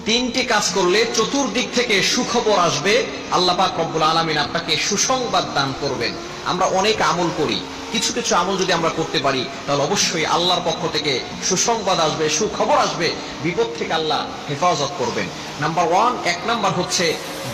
তিনটি কাজ করলে চতুর্দিক থেকে সুখবর আসবে, আল্লাহ পাক রব্বুল আলামিন আপনাকে সুসংবাদ দান করবেন। আমরা অনেক আমল করি, কিছু কিছু আমল যদি আমরা করতে পারি তাহলে অবশ্যই আল্লাহর পক্ষ থেকে সুসংবাদ আসবে, সুখবর আসবে, বিপদ থেকে আল্লাহ হেফাজত করবেন। নাম্বার ওয়ান, এক নাম্বার হচ্ছে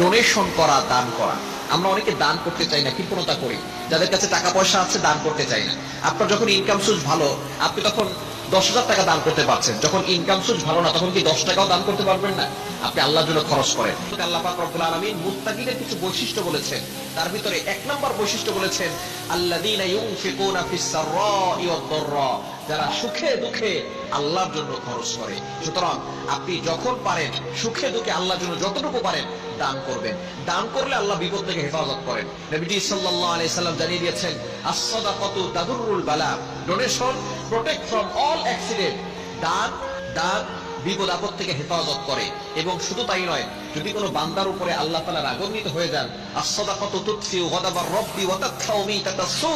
ডোনেশন করা, দান করা। আমরা অনেকে দান করতে চাই না, কৃপণতা করি। যাদের কাছে টাকা পয়সা আছে দান করতে চাই না। আপনার যখন ইনকাম সোর্স ভালো, আপনি তখন 10,000 টাকা দান করতে পারছেন। যখন ইনকাম সোর্স ভালো না, তখন কি 10 টাকাও দান করতে পারবেন না? আপনি আল্লাহর জন্য খরচ করেন। আল্লাহ পাক রব্বুল আলামিন মুত্তাকিদের কিছু বৈশিষ্ট্য বলেছেন, তার ভিতরে এক নাম্বার বৈশিষ্ট্য বলেছেন আল্লাযীনা ইউনফিকুনা ফিস সাররাই ওয়াদ দাররা, যারা সুখে দুঃখে আল্লাহর জন্য খরচ করে। সুতরাং আপনি যখন পারেন সুখে দুঃখে আল্লাহর জন্য যতটুকু পারেন দান করবেন। দান করলে আল্লাহ বিপদ থেকে হেফাজত করেন। নবীজি সাল্লাল্লাহু আলাইহি সাল্লাম জানিয়ে দিয়েছেন আস-সাদাকাতু তাদুররুল বালা, donation protect from all accident. দান বিপদ আপদ থেকে হেফাজত করে। এবং শুধু তাই নয়, যদি কোনো বান্দার উপরে আল্লাহ তাআলা রাগান্বিত হয়ে যান, আস-সাদাকাতু তুতফিউ গাদাবার রাব্বি ওয়া তাদফাউ মিতাতাস সু,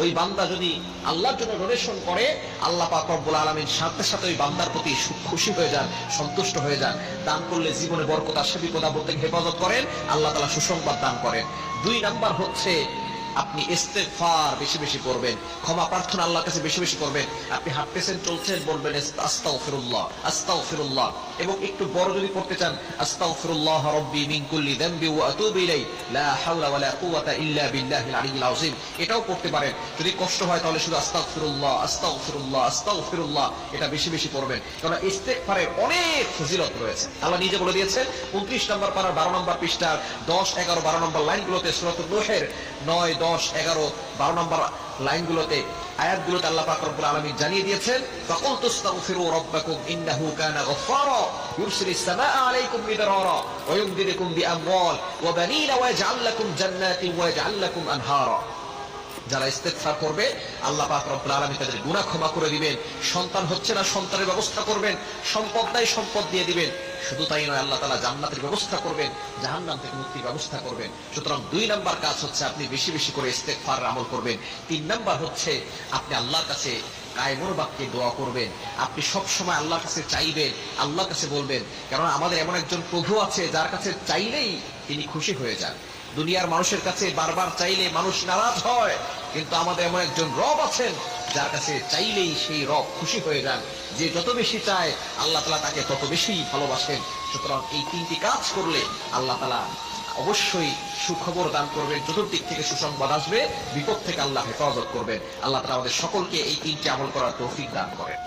ওই বান্দা যদি আল্লাহর জন্য ডোনেশন করে, আল্লাহ পাক রব্বুল আলামিন সাথে সাথে ওই বান্দার প্রতি খুশি হয়ে যান, সন্তুষ্ট হয়ে যান। দান করলে জীবনে বরকত আসে, বিপদ আপদ থেকে হেফাজত করেন, আল্লাহ তাআলা সুসংবাদ দান করেন। দুই নাম্বার হচ্ছে আপনি ইস্তেগফার বেশি বেশি করবেন, ক্ষমা প্রার্থনা আল্লাহর কাছে বেশি বেশি করবেন। আপনি হাঁটতেছেন চলছেন, বলবেন আস্তাগফিরুল্লাহ আস্তাগফিরুল্লাহ। এবং একটু বড় যদি করতে চান, আস্তাগফিরুল্লাহ রাব্বি মিন কুল্লি যামবি ওয়া আতুবু ইলাইহি লা হাওলা ওয়ালা কুওয়াতা ইল্লা বিল্লাহিল আলিয়্যিল আযীম। এটাও করতে পারেন। যদি কষ্ট হয় তাহলে শুধু আস্তাগফিরুল্লাহ আস্তাগফিরুল্লাহ আস্তাগফিরুল্লাহ এটা বেশি বেশি করবেন, কারণ ইস্তেগফারের অনেক ফজিলত রয়েছে। আল্লাহ নিজে বলে দিয়েছেন 29 নম্বর পারার 12 নম্বর পৃষ্ঠার 10, 11, 12 নম্বর লাইনগুলোতে, সূরাতুন নূহের 9, 10, 11, 12 নম্বর লাইনগুলোতে, আয়াতগুলোতে আল্লাহ পাক রব্বুল আলামিন জানিয়ে দিয়েছেন ফাকুল তাস্তাগফিরু রাব্বাকুম ইন্নাহু কানা গফফারা ইউরসিলিস সামাআ আলাইকুম মিদরারা ওয়া ইউমদিদুকুম বিআমওয়াল ওয়া বানিনা ওয়া ইয়াজআল লাকুম জান্নাতিন ওয়া ইয়াজআল লাকুম আনহারা। যারা ইস্তেগফার করবে আল্লাহ পাক রব্বুল আলামিন তাদের গুনাহ ক্ষমা করে দিবেন। সন্তান হচ্ছে না, সন্তানের ব্যবস্থা করবেন। সম্পদ নাই, সম্পদ দিয়ে দিবেন। শুধু তাই নয়, আল্লাহ তাআলা জান্নাতের ব্যবস্থা করবেন, জাহান্নাম থেকে মুক্তির ব্যবস্থা করবেন। সুতরাং 2 নাম্বার কাজ হচ্ছে আপনি বেশি বেশি করে ইস্তেগফার আমল করবেন। 3 নাম্বার হচ্ছে আপনি আল্লাহর কাছে কায়মুর বাক্যে দোয়া করবেন। আপনি সব সময় আল্লাহর কাছে চাইবেন, আল্লাহর কাছে বলবেন। কারণ আমাদের এমন একজন প্রভু আছে যার কাছে চাইলেই তিনি খুশি হয়ে যান। দুনিয়ার মানুষের কাছে বারবার চাইলে মানুষ নারাজ হয়, কিন্তু আমাদের এমন একজন রব আছেন যার কাছে চাইলেই সেই রব খুশি হয়ে যান। যে যত বেশি চায় আল্লাহ তাআলা তাকে তত বেশি ভালোবাসেন। সুতরাং এই 3টি কাজ করলে আল্লাহ তাআলা অবশ্যই সুখবর দান করবেন, চতুর্দিক থেকে সুসংবাদ আসবে, বিপদ থেকে আল্লাহ হেফাজত করবেন। আল্লাহ তাআলা আমাদের সকলকে এই 3টি আমল করার তৌফিক দান করেন।